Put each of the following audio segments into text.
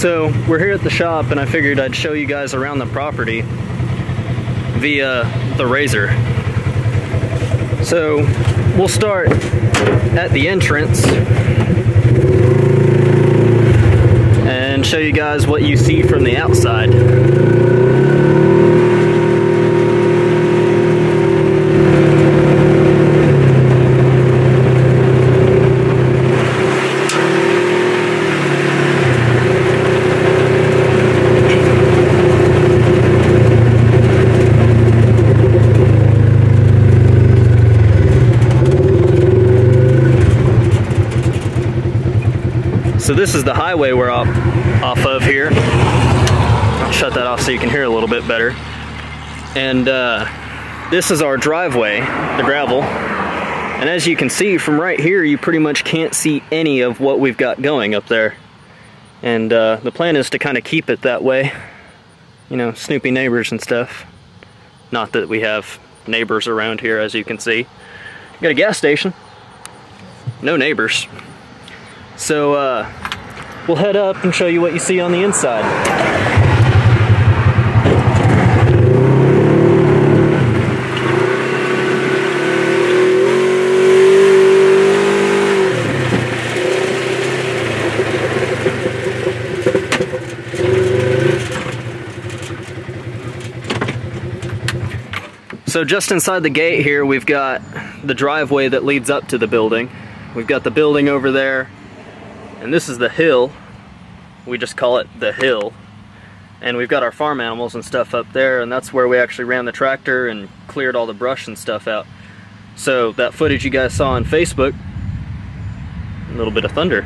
So we're here at the shop, and I figured I'd show you guys around the property via the razor. So we'll start at the entrance and show you guys what you see from the outside. So this is the highway we're off of here. I'll shut that off so you can hear a little bit better. And this is our driveway, the gravel. And as you can see from right here, you pretty much can't see any of what we've got going up there. And the plan is to kind of keep it that way. You know, snoopy neighbors and stuff. Not that we have neighbors around here, as you can see. Got a gas station. No neighbors. So we'll head up and show you what you see on the inside. So just inside the gate here, we've got the driveway that leads up to the building. We've got the building over there. And this is the hill. We just call it the hill. And we've got our farm animals and stuff up there, and that's where we actually ran the tractor and cleared all the brush and stuff out. So that footage you guys saw on Facebook, a little bit of thunder,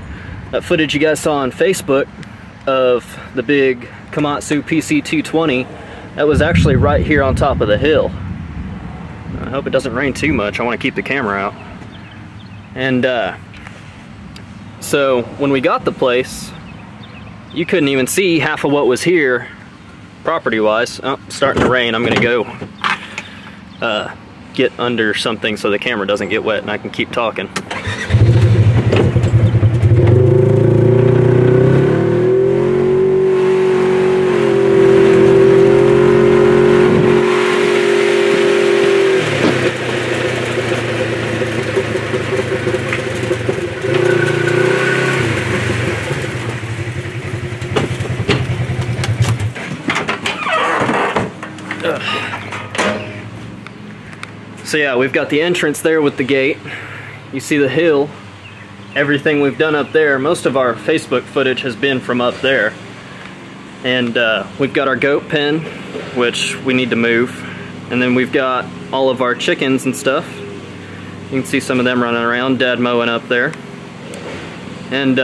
that footage you guys saw on Facebook of the big Komatsu PC220, that was actually right here on top of the hill. I hope it doesn't rain too much. I want to keep the camera out. And so when we got the place, you couldn't even see half of what was here property-wise. Oh, it's starting to rain. I'm gonna go get under something so the camera doesn't get wet and I can keep talking. So yeah, we've got the entrance there with the gate. You see the hill. Everything we've done up there, most of our Facebook footage has been from up there. And we've got our goat pen, which we need to move. And then we've got all of our chickens and stuff. You can see some of them running around, Dad mowing up there. And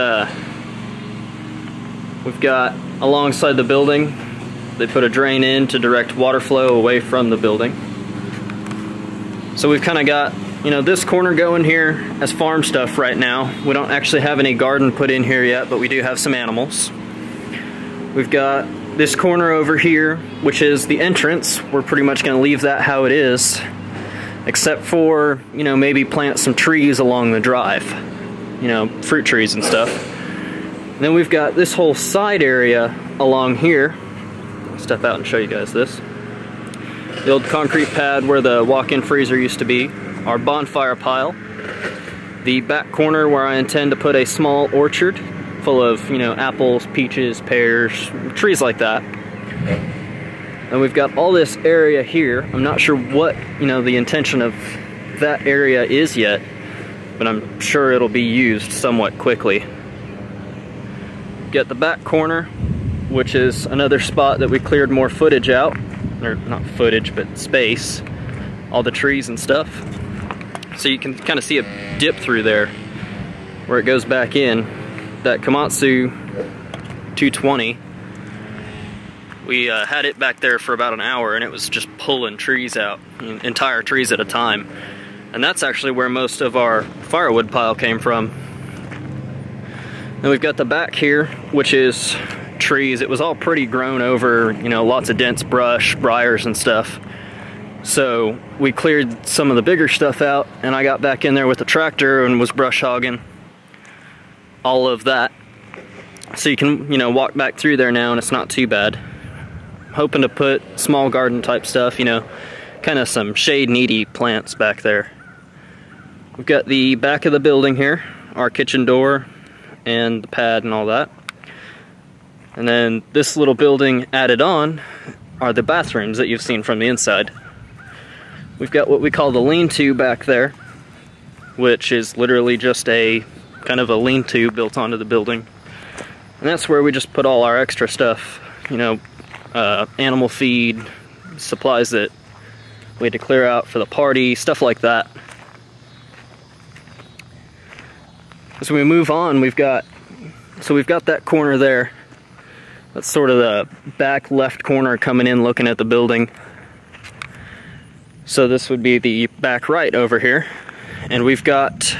we've got alongside the building, they put a drain in to direct water flow away from the building. So we've kind of got, you know, this corner going here as farm stuff right now. We don't actually have any garden put in here yet, but we do have some animals. We've got this corner over here, which is the entrance. We're pretty much going to leave that how it is, except for, you know, maybe plant some trees along the drive, you know, fruit trees and stuff. And then we've got this whole side area along here. I'll step out and show you guys this. The old concrete pad where the walk-in freezer used to be, our bonfire pile, the back corner where I intend to put a small orchard full of, you know, apples, peaches, pears, trees like that. And we've got all this area here. I'm not sure what, you know, the intention of that area is yet, but I'm sure it'll be used somewhat quickly. Get the back corner, which is another spot that we cleared more footage out. Or not footage, but space, all the trees and stuff. So you can kind of see a dip through there where it goes back in. That Komatsu 220, we had it back there for about an hour and it was just pulling trees out, entire trees at a time. And that's actually where most of our firewood pile came from. Then we've got the back here, which is trees. It was all pretty grown over, you know, lots of dense brush, briars and stuff. So we cleared some of the bigger stuff out and I got back in there with the tractor and was brush hogging all of that. So you can, you know, walk back through there now and it's not too bad. I'm hoping to put small garden type stuff, you know, kind of some shade needy plants back there. We've got the back of the building here, our kitchen door and the pad and all that. And then this little building added on are the bathrooms that you've seen from the inside. We've got what we call the lean-to back there, which is literally just a kind of a lean-to built onto the building. And that's where we just put all our extra stuff, you know, animal feed, supplies that we had to clear out for the party, stuff like that. As we move on, we've got that corner there. That's sort of the back left corner coming in looking at the building. So this would be the back right over here. And we've got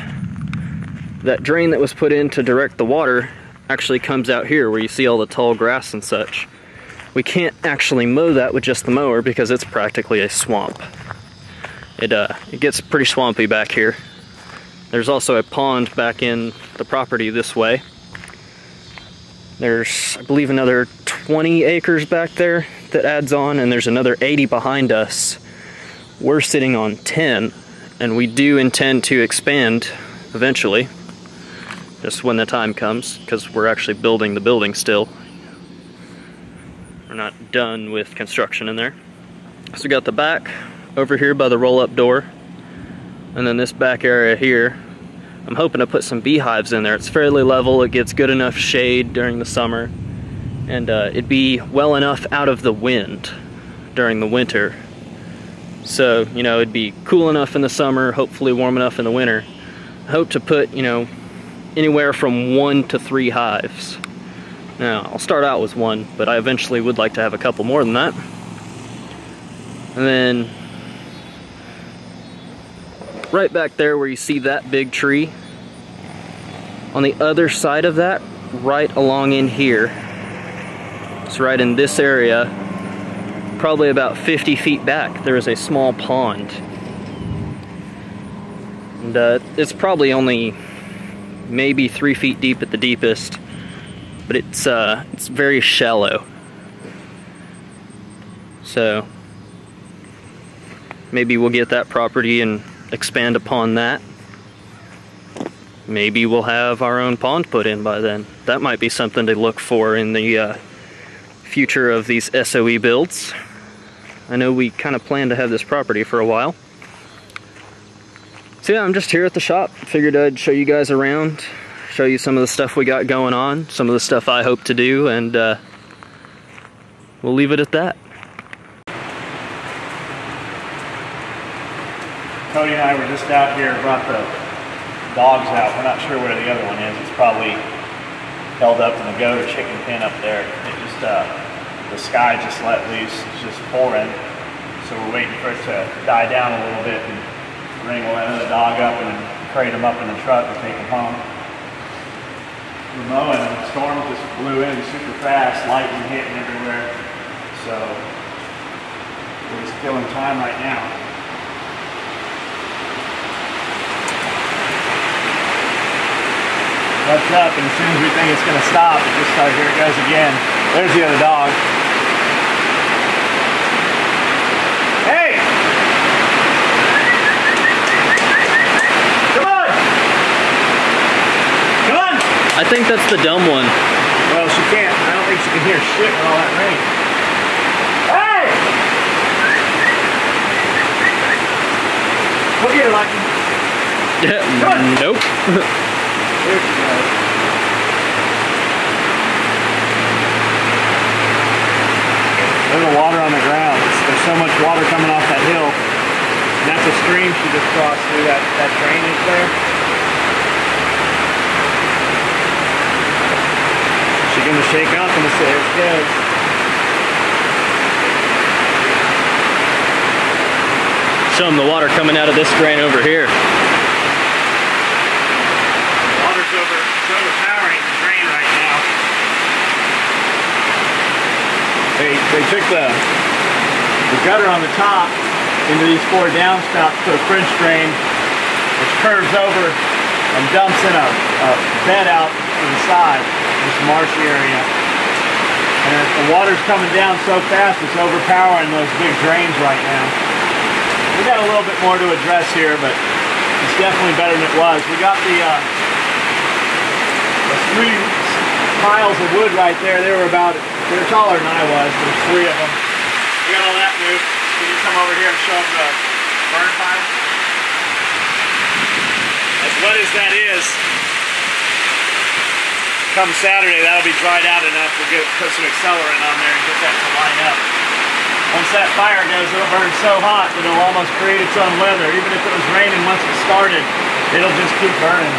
that drain that was put in to direct the water actually comes out here where you see all the tall grass and such. We can't actually mow that with just the mower because it's practically a swamp. It gets pretty swampy back here. There's also a pond back in the property this way. There's, I believe, another 20 acres back there that adds on, and there's another 80 behind us. We're sitting on 10, and we do intend to expand eventually, just when the time comes, because we're actually building the building still. We're not done with construction in there. So we got the back over here by the roll-up door, and then this back area here. I'm hoping to put some beehives in there. It's fairly level, it gets good enough shade during the summer, and it'd be well enough out of the wind during the winter. So, you know, it'd be cool enough in the summer, hopefully warm enough in the winter. I hope to put, you know, anywhere from 1 to 3 hives. Now, I'll start out with 1, but I eventually would like to have a couple more than that. And then, right back there where you see that big tree, on the other side of that, right along in here, it's right in this area, probably about 50 feet back, there is a small pond. And it's probably only maybe 3 feet deep at the deepest, but it's very shallow. So maybe we'll get that property and expand upon that. Maybe we'll have our own pond put in by then. That might be something to look for in the future of these SOE builds. I know we kind of plan to have this property for a while. So yeah, I'm just here at the shop. Figured I'd show you guys around, show you some of the stuff we got going on, some of the stuff I hope to do, and we'll leave it at that. Cody and I were just out here, brought the dogs out. We're not sure where the other one is. It's probably held up in the goat or chicken pen up there. It just, the sky just let loose. It's just pouring. So we're waiting for it to die down a little bit and wrangle another dog up and then crate him up in the truck and take him home. We're mowing and the storm just blew in super fast, lightning hitting everywhere. So we're just killing time right now. What's up, and as soon as we think it's going to stop, it just starts, here it goes again. There's the other dog. Hey! Come on! Come on! I think that's the dumb one. Well, she can't. I don't think she can hear shit with all that rain. Hey! Go get her, Lucky. Come on! Nope. There she goes. There's the water on the ground. There's so much water coming off that hill. And that's a stream she just crossed through that drainage there. She's gonna shake up and say, there it goes. Show them the water coming out of this drain over here. It's overpowering the drain right now. They took the gutter on the top into these 4 downspouts, put a French drain which curves over and dumps in a bed out to the side. this marshy area. And the water's coming down so fast, it's overpowering those big drains right now. We got a little bit more to address here, but it's definitely better than it was. We got the 3 piles of wood right there. They were taller than I was. There's 3 of them. We got all that moved. Can you come over here and show them the burn pile? As wet as that is, come Saturday, that'll be dried out enough. We'll put some accelerant on there and get that to line up. Once that fire goes, it'll burn so hot that it'll almost create its own weather. Even if it was raining once it started, it'll just keep burning.